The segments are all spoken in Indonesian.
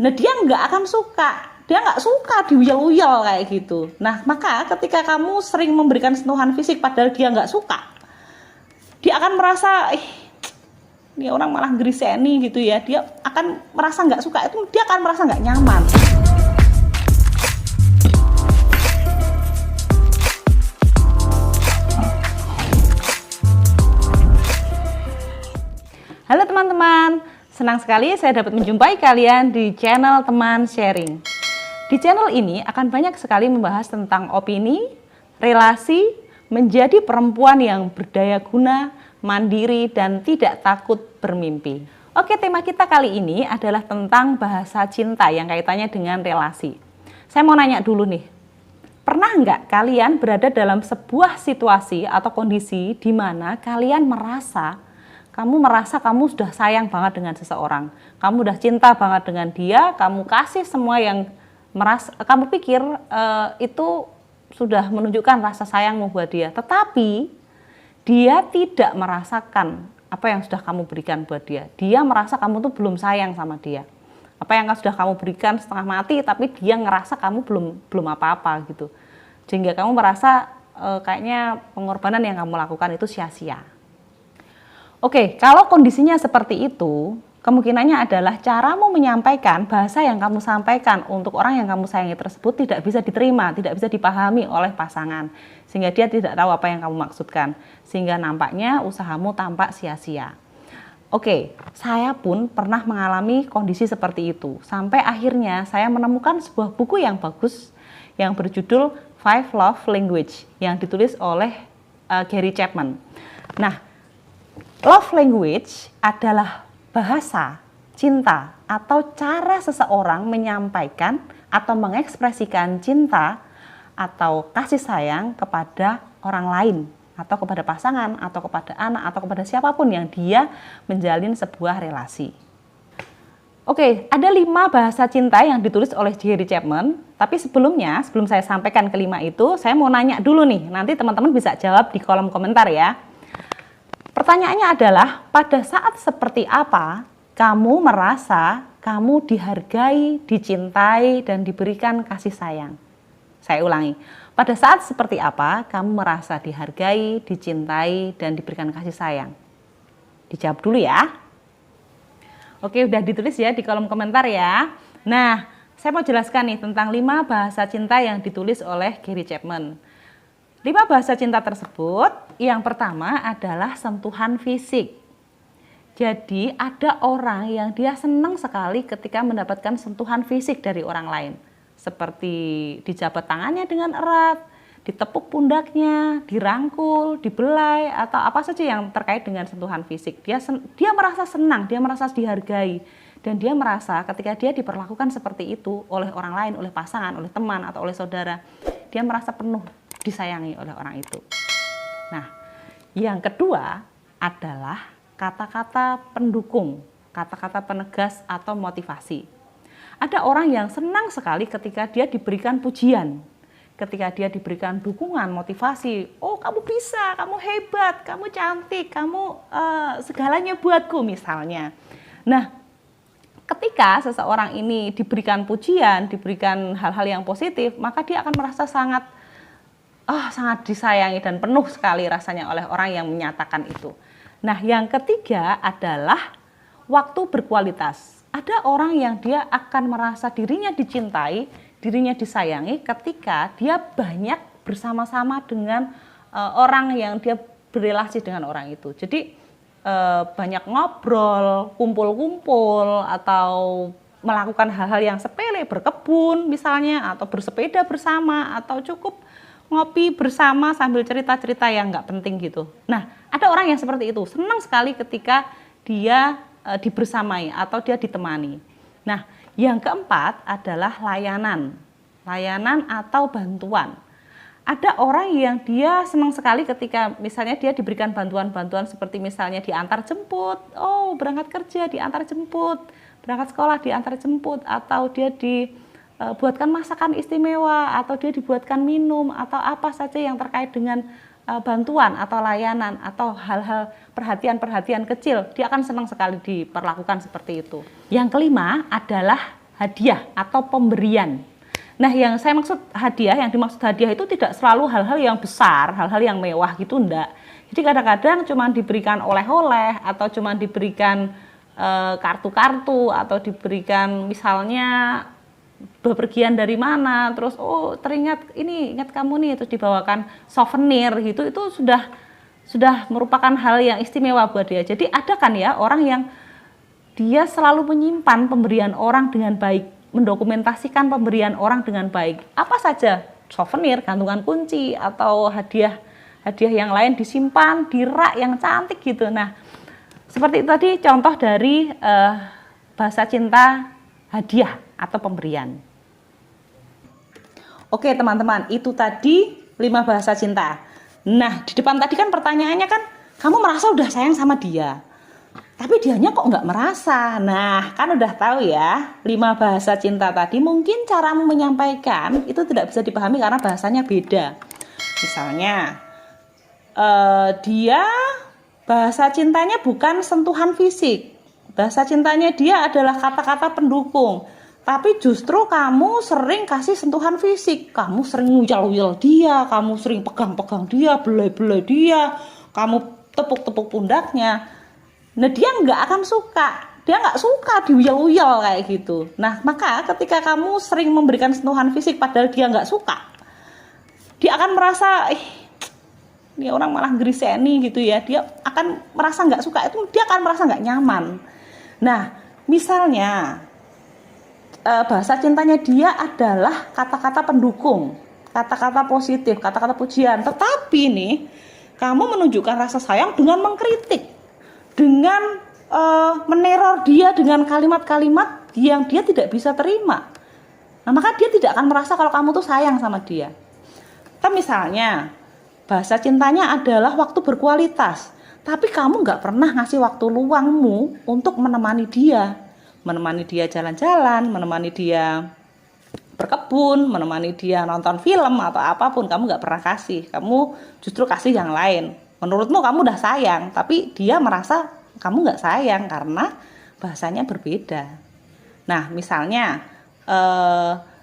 Nah, dia nggak akan suka. Dia nggak suka diuyel-uyel kayak gitu. Nah, maka ketika kamu sering memberikan sentuhan fisik padahal dia nggak suka, dia akan merasa, ini orang malah geriseni gitu ya. Dia akan merasa nggak suka, itu dia akan merasa nggak nyaman. Halo teman-teman, senang sekali saya dapat menjumpai kalian di channel Teman Sharing. Di channel ini akan banyak sekali membahas tentang opini, relasi, menjadi perempuan yang berdaya guna, mandiri, dan tidak takut bermimpi. Oke, tema kita kali ini adalah tentang bahasa cinta yang kaitannya dengan relasi. Saya mau nanya dulu nih, pernah nggak kalian berada dalam sebuah situasi atau kondisi di mana kalian merasa kamu sudah sayang banget dengan seseorang, kamu udah cinta banget dengan dia, kamu kasih semua yang kamu pikir itu sudah menunjukkan rasa sayangmu buat dia, tetapi dia tidak merasakan apa yang sudah kamu berikan buat dia. Dia merasa kamu tuh belum sayang sama dia. Apa yang sudah kamu berikan setengah mati, tapi dia ngerasa kamu belum apa-apa gitu. Sehingga kamu merasa kayaknya pengorbanan yang kamu lakukan itu sia-sia. Oke, kalau kondisinya seperti itu, kemungkinannya adalah caramu menyampaikan bahasa yang kamu sampaikan untuk orang yang kamu sayangi tersebut tidak bisa diterima, tidak bisa dipahami oleh pasangan. Sehingga dia tidak tahu apa yang kamu maksudkan. Sehingga nampaknya usahamu tampak sia-sia. Oke, saya pun pernah mengalami kondisi seperti itu. Sampai akhirnya saya menemukan sebuah buku yang bagus yang berjudul Five Love Language yang ditulis oleh Gary Chapman. Nah, love language adalah bahasa cinta atau cara seseorang menyampaikan atau mengekspresikan cinta atau kasih sayang kepada orang lain atau kepada pasangan atau kepada anak atau kepada siapapun yang dia menjalin sebuah relasi. Oke, ada 5 bahasa cinta yang ditulis oleh Gary Chapman, tapi sebelum saya sampaikan kelima itu, saya mau nanya dulu nih, nanti teman-teman bisa jawab di kolom komentar ya. Pertanyaannya adalah, pada saat seperti apa kamu merasa kamu dihargai, dicintai, dan diberikan kasih sayang? Saya ulangi, pada saat seperti apa kamu merasa dihargai, dicintai, dan diberikan kasih sayang? Dijawab dulu ya. Oke, udah ditulis ya di kolom komentar ya. Nah, saya mau jelaskan nih tentang 5 bahasa cinta yang ditulis oleh Gary Chapman. 5 bahasa cinta tersebut, yang pertama adalah sentuhan fisik. Jadi ada orang yang dia senang sekali ketika mendapatkan sentuhan fisik dari orang lain. Seperti dijabat tangannya dengan erat, ditepuk pundaknya, dirangkul, dibelai, atau apa saja yang terkait dengan sentuhan fisik. Dia merasa senang, dia merasa dihargai. Dan dia merasa ketika dia diperlakukan seperti itu oleh orang lain, oleh pasangan, oleh teman, atau oleh saudara, dia merasa penuh disayangi oleh orang itu. Nah, yang kedua adalah kata-kata pendukung, kata-kata penegas atau motivasi. Ada orang yang senang sekali ketika dia diberikan pujian, ketika dia diberikan dukungan, motivasi. Oh, kamu bisa, kamu hebat, kamu cantik, kamu segalanya buatku misalnya. Nah, ketika seseorang ini diberikan pujian, diberikan hal-hal yang positif, maka dia akan merasa sangat disayangi dan penuh sekali rasanya oleh orang yang menyatakan itu. Nah, yang ketiga adalah waktu berkualitas. Ada orang yang dia akan merasa dirinya dicintai, dirinya disayangi ketika dia banyak bersama-sama dengan orang yang dia berrelasi dengan orang itu. Jadi banyak ngobrol, kumpul-kumpul, atau melakukan hal-hal yang sepele, berkebun misalnya, atau bersepeda bersama, atau cukup ngopi bersama sambil cerita-cerita yang nggak penting gitu. Nah, ada orang yang seperti itu, senang sekali ketika dia dibersamai atau dia ditemani. Nah, yang keempat adalah layanan atau bantuan. Ada orang yang dia senang sekali ketika misalnya dia diberikan bantuan-bantuan seperti misalnya diantar jemput, berangkat kerja diantar jemput, berangkat sekolah diantar jemput, atau dia buatkan masakan istimewa, atau dia dibuatkan minum, atau apa saja yang terkait dengan bantuan atau layanan atau hal-hal perhatian-perhatian kecil, dia akan senang sekali diperlakukan seperti itu. Yang kelima adalah hadiah atau pemberian. Nah, yang saya maksud hadiah, yang dimaksud hadiah itu tidak selalu hal-hal yang besar, hal-hal yang mewah gitu, enggak. Jadi kadang-kadang cuma diberikan oleh-oleh atau cuma diberikan kartu-kartu atau diberikan misalnya bepergian dari mana, terus oh teringat ini, ingat kamu nih, terus dibawakan souvenir gitu, itu sudah merupakan hal yang istimewa buat dia. Jadi ada kan ya orang yang dia selalu menyimpan pemberian orang dengan baik, mendokumentasikan pemberian orang dengan baik. Apa saja, souvenir, gantungan kunci, atau hadiah yang lain disimpan di rak yang cantik gitu. Nah, seperti itu tadi contoh dari bahasa cinta hadiah atau pemberian. Oke teman-teman, itu tadi 5 bahasa cinta. Nah, di depan tadi kan pertanyaannya kan, kamu merasa udah sayang sama dia, tapi dianya kok nggak merasa. Nah, kan udah tahu ya, 5 bahasa cinta tadi mungkin caramu menyampaikan itu tidak bisa dipahami karena bahasanya beda. Misalnya, dia bahasa cintanya bukan sentuhan fisik. Bahasa cintanya dia adalah kata-kata pendukung. Tapi justru kamu sering kasih sentuhan fisik. Kamu sering nguyal-nguyal dia, kamu sering pegang-pegang dia, belai-belai dia, kamu tepuk-tepuk pundaknya. Nah, dia nggak akan suka. Dia nggak suka diuyal-uyal kayak gitu. Nah, maka ketika kamu sering memberikan sentuhan fisik padahal dia nggak suka, dia akan merasa, ini orang malah geriseni gitu ya. Dia akan merasa nggak suka, itu dia akan merasa nggak nyaman. Nah, misalnya bahasa cintanya dia adalah kata-kata pendukung, kata-kata positif, kata-kata pujian. Tetapi nih, kamu menunjukkan rasa sayang dengan mengkritik, dengan meneror dia dengan kalimat-kalimat yang dia tidak bisa terima. Nah, maka dia tidak akan merasa kalau kamu tuh sayang sama dia. Atau misalnya, bahasa cintanya adalah waktu berkualitas, tapi kamu nggak pernah ngasih waktu luangmu untuk menemani dia jalan-jalan, menemani dia berkebun, menemani dia nonton film atau apapun. Kamu nggak pernah kasih, kamu justru kasih yang lain. Menurutmu kamu udah sayang, tapi dia merasa kamu nggak sayang karena bahasanya berbeda. Nah, misalnya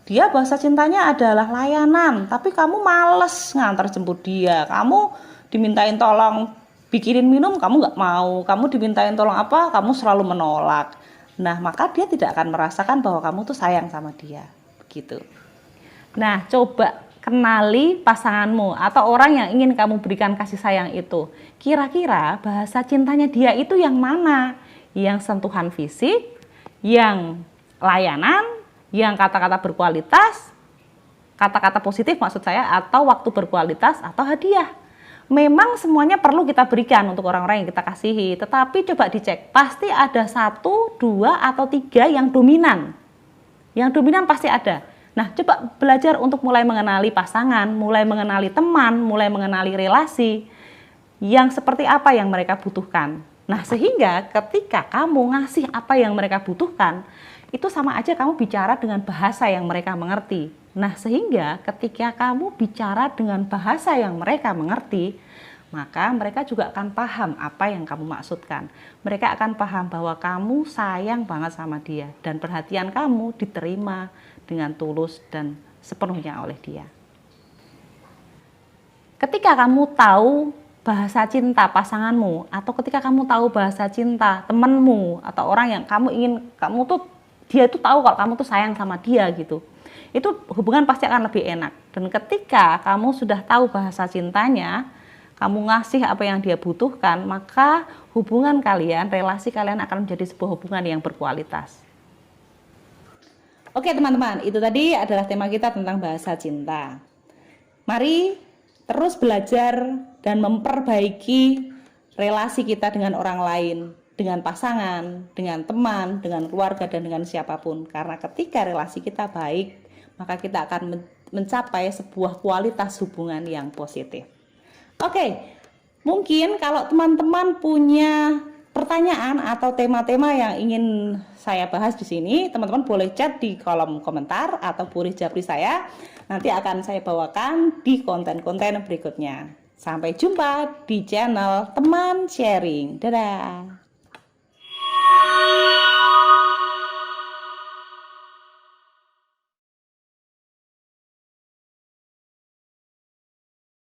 dia bahasa cintanya adalah layanan, tapi kamu males ngantar jemput dia. Kamu dimintain tolong bikinin minum, kamu nggak mau. Kamu dimintain tolong apa, kamu selalu menolak. Nah, maka dia tidak akan merasakan bahwa kamu tuh sayang sama dia. Begitu. Nah, coba kenali pasanganmu atau orang yang ingin kamu berikan kasih sayang itu. Kira-kira bahasa cintanya dia itu yang mana? Yang sentuhan fisik, yang layanan, yang kata-kata berkualitas, kata-kata positif maksud saya, atau waktu berkualitas, atau hadiah. Memang semuanya perlu kita berikan untuk orang-orang yang kita kasihi, tetapi coba dicek, pasti ada 1, 2, atau 3 yang dominan. Yang dominan pasti ada. Nah, coba belajar untuk mulai mengenali pasangan, mulai mengenali teman, mulai mengenali relasi, yang seperti apa yang mereka butuhkan. Nah, sehingga ketika kamu ngasih apa yang mereka butuhkan, itu sama aja kamu bicara dengan bahasa yang mereka mengerti. Nah, sehingga ketika kamu bicara dengan bahasa yang mereka mengerti, maka mereka juga akan paham apa yang kamu maksudkan. Mereka akan paham bahwa kamu sayang banget sama dia dan perhatian kamu diterima dengan tulus dan sepenuhnya oleh dia. Ketika kamu tahu bahasa cinta pasanganmu, atau ketika kamu tahu bahasa cinta temanmu atau orang yang kamu ingin, dia itu tahu kalau kamu tuh sayang sama dia gitu, itu hubungan pasti akan lebih enak. Dan ketika kamu sudah tahu bahasa cintanya, kamu ngasih apa yang dia butuhkan, maka hubungan kalian, relasi kalian akan menjadi sebuah hubungan yang berkualitas. Oke teman-teman, itu tadi adalah tema kita tentang bahasa cinta. Mari terus belajar dan memperbaiki relasi kita dengan orang lain, dengan pasangan, dengan teman, dengan keluarga, dan dengan siapapun. Karena ketika relasi kita baik, maka kita akan mencapai sebuah kualitas hubungan yang positif. Oke, mungkin kalau teman-teman punya pertanyaan atau tema-tema yang ingin saya bahas di sini, teman-teman boleh chat di kolom komentar atau boleh japri saya. Nanti akan saya bawakan di konten-konten berikutnya. Sampai jumpa di channel Teman Sharing. Dadah.